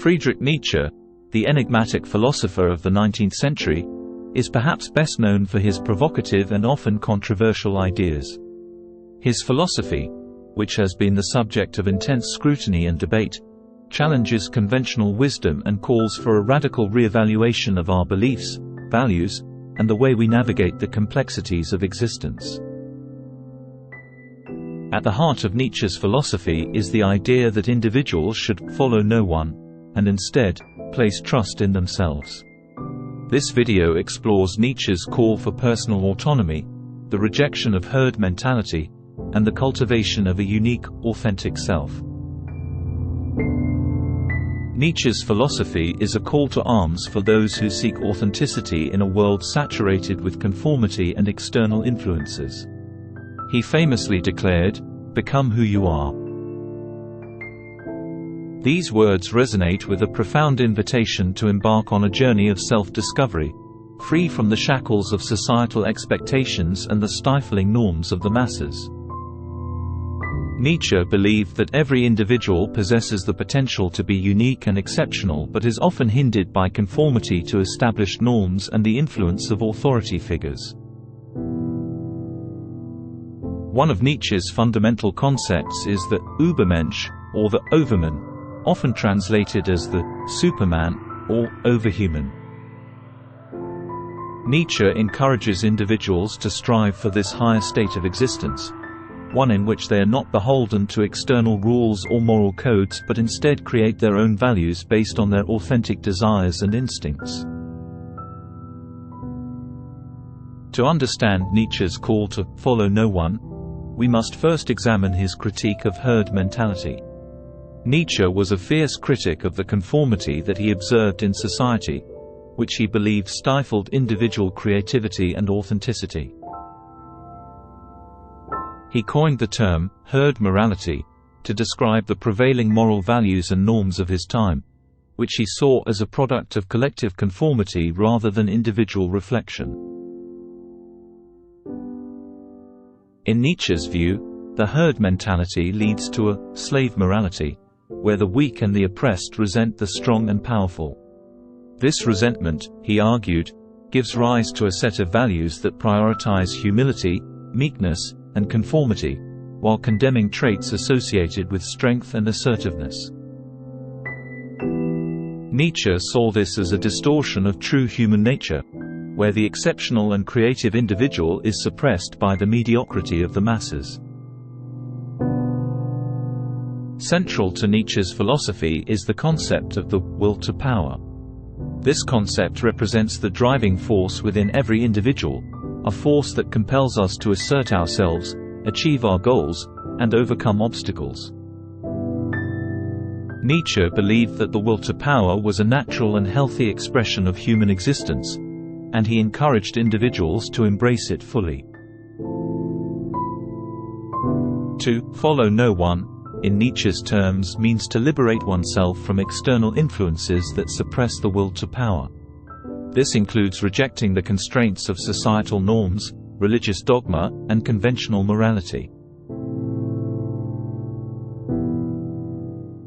Friedrich Nietzsche, the enigmatic philosopher of the 19th century, is perhaps best known for his provocative and often controversial ideas. His philosophy, which has been the subject of intense scrutiny and debate, challenges conventional wisdom and calls for a radical re-evaluation of our beliefs, values, and the way we navigate the complexities of existence. At the heart of Nietzsche's philosophy is the idea that individuals should follow no one, and instead, place trust in themselves. This video explores Nietzsche's call for personal autonomy, the rejection of herd mentality, and the cultivation of a unique, authentic self. Nietzsche's philosophy is a call to arms for those who seek authenticity in a world saturated with conformity and external influences. He famously declared, "Become who you are." These words resonate with a profound invitation to embark on a journey of self-discovery, free from the shackles of societal expectations and the stifling norms of the masses. Nietzsche believed that every individual possesses the potential to be unique and exceptional but is often hindered by conformity to established norms and the influence of authority figures. One of Nietzsche's fundamental concepts is the Übermensch, or the Overman, often translated as the Superman, or overhuman. Nietzsche encourages individuals to strive for this higher state of existence, one in which they are not beholden to external rules or moral codes but instead create their own values based on their authentic desires and instincts. To understand Nietzsche's call to follow no one, we must first examine his critique of herd mentality. Nietzsche was a fierce critic of the conformity that he observed in society, which he believed stifled individual creativity and authenticity. He coined the term, herd morality, to describe the prevailing moral values and norms of his time, which he saw as a product of collective conformity rather than individual reflection. In Nietzsche's view, the herd mentality leads to a slave morality, where the weak and the oppressed resent the strong and powerful. This resentment, he argued, gives rise to a set of values that prioritize humility, meekness, and conformity, while condemning traits associated with strength and assertiveness. Nietzsche saw this as a distortion of true human nature, where the exceptional and creative individual is suppressed by the mediocrity of the masses. Central to Nietzsche's philosophy is the concept of the will to power. This concept represents the driving force within every individual, a force that compels us to assert ourselves, achieve our goals, and overcome obstacles. Nietzsche believed that the will to power was a natural and healthy expression of human existence, and he encouraged individuals to embrace it fully. To follow no one, in Nietzsche's terms, means to liberate oneself from external influences that suppress the will to power. This includes rejecting the constraints of societal norms, religious dogma, and conventional morality.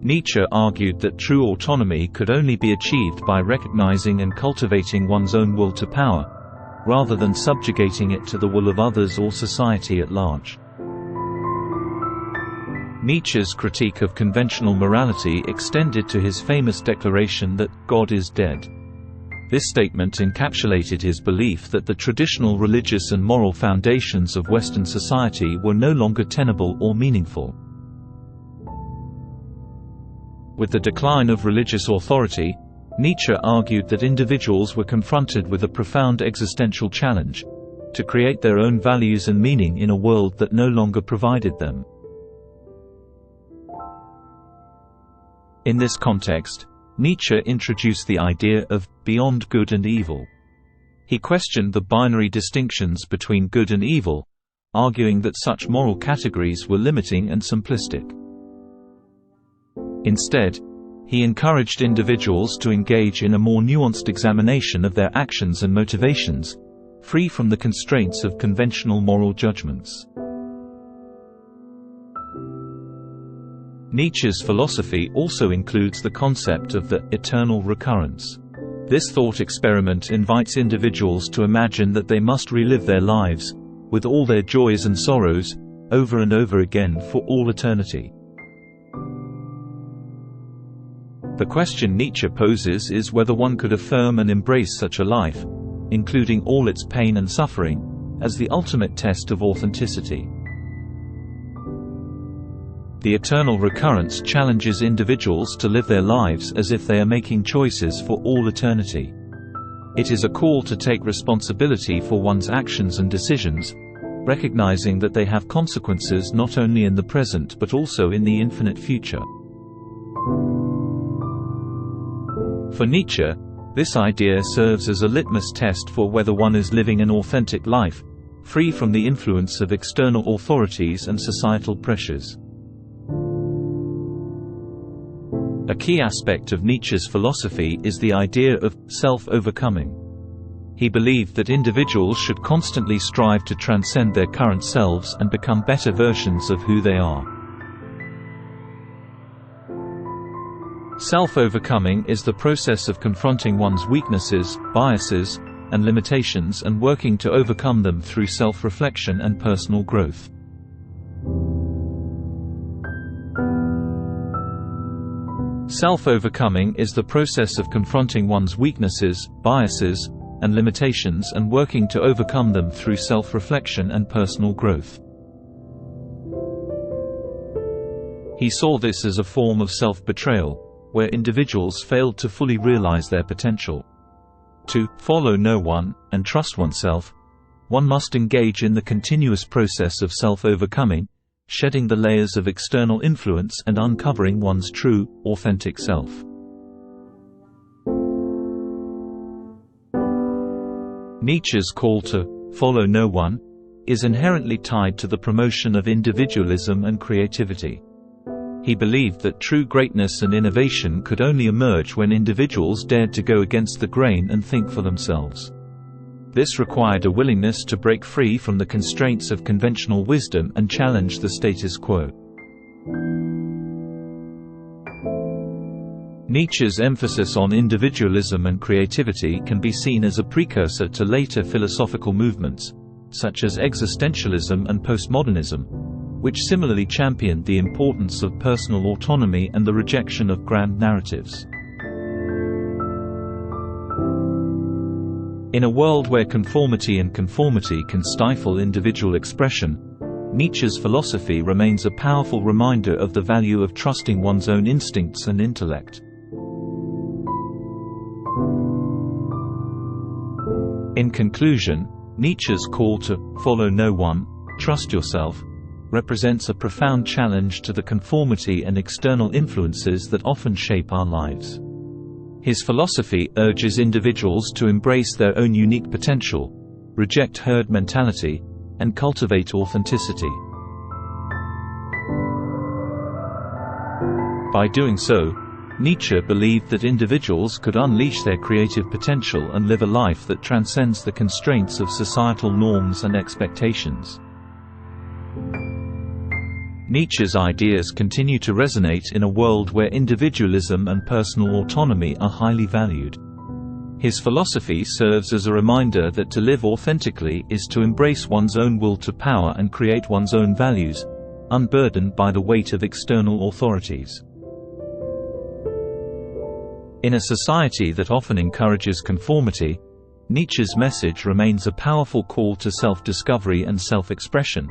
Nietzsche argued that true autonomy could only be achieved by recognizing and cultivating one's own will to power, rather than subjugating it to the will of others or society at large. Nietzsche's critique of conventional morality extended to his famous declaration that God is dead. This statement encapsulated his belief that the traditional religious and moral foundations of Western society were no longer tenable or meaningful. With the decline of religious authority, Nietzsche argued that individuals were confronted with a profound existential challenge: to create their own values and meaning in a world that no longer provided them. In this context, Nietzsche introduced the idea of beyond good and evil. He questioned the binary distinctions between good and evil, arguing that such moral categories were limiting and simplistic. Instead, he encouraged individuals to engage in a more nuanced examination of their actions and motivations, free from the constraints of conventional moral judgments. Nietzsche's philosophy also includes the concept of the eternal recurrence. This thought experiment invites individuals to imagine that they must relive their lives, with all their joys and sorrows, over and over again for all eternity. The question Nietzsche poses is whether one could affirm and embrace such a life, including all its pain and suffering, as the ultimate test of authenticity. The eternal recurrence challenges individuals to live their lives as if they are making choices for all eternity. It is a call to take responsibility for one's actions and decisions, recognizing that they have consequences not only in the present but also in the infinite future. For Nietzsche, this idea serves as a litmus test for whether one is living an authentic life, free from the influence of external authorities and societal pressures. A key aspect of Nietzsche's philosophy is the idea of self-overcoming. He believed that individuals should constantly strive to transcend their current selves and become better versions of who they are. Self-overcoming is the process of confronting one's weaknesses, biases, and limitations and working to overcome them through self-reflection and personal growth. Self-overcoming is the process of confronting one's weaknesses, biases, and limitations and working to overcome them through self-reflection and personal growth. He saw this as a form of self-betrayal, where individuals failed to fully realize their potential. To follow no one, and trust oneself, one must engage in the continuous process of self-overcoming, shedding the layers of external influence and uncovering one's true, authentic self. Nietzsche's call to follow no one is inherently tied to the promotion of individualism and creativity. He believed that true greatness and innovation could only emerge when individuals dared to go against the grain and think for themselves. This required a willingness to break free from the constraints of conventional wisdom and challenge the status quo. Nietzsche's emphasis on individualism and creativity can be seen as a precursor to later philosophical movements, such as existentialism and postmodernism, which similarly championed the importance of personal autonomy and the rejection of grand narratives. In a world where conformity can stifle individual expression, Nietzsche's philosophy remains a powerful reminder of the value of trusting one's own instincts and intellect. In conclusion, Nietzsche's call to follow no one, trust yourself, represents a profound challenge to the conformity and external influences that often shape our lives. His philosophy urges individuals to embrace their own unique potential, reject herd mentality, and cultivate authenticity. By doing so, Nietzsche believed that individuals could unleash their creative potential and live a life that transcends the constraints of societal norms and expectations. Nietzsche's ideas continue to resonate in a world where individualism and personal autonomy are highly valued. His philosophy serves as a reminder that to live authentically is to embrace one's own will to power and create one's own values, unburdened by the weight of external authorities. In a society that often encourages conformity, Nietzsche's message remains a powerful call to self-discovery and self-expression,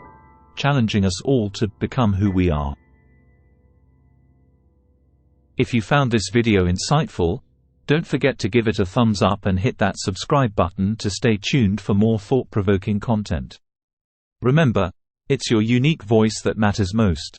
challenging us all to become who we are. If you found this video insightful, don't forget to give it a thumbs up and hit that subscribe button to stay tuned for more thought-provoking content. Remember, it's your unique voice that matters most.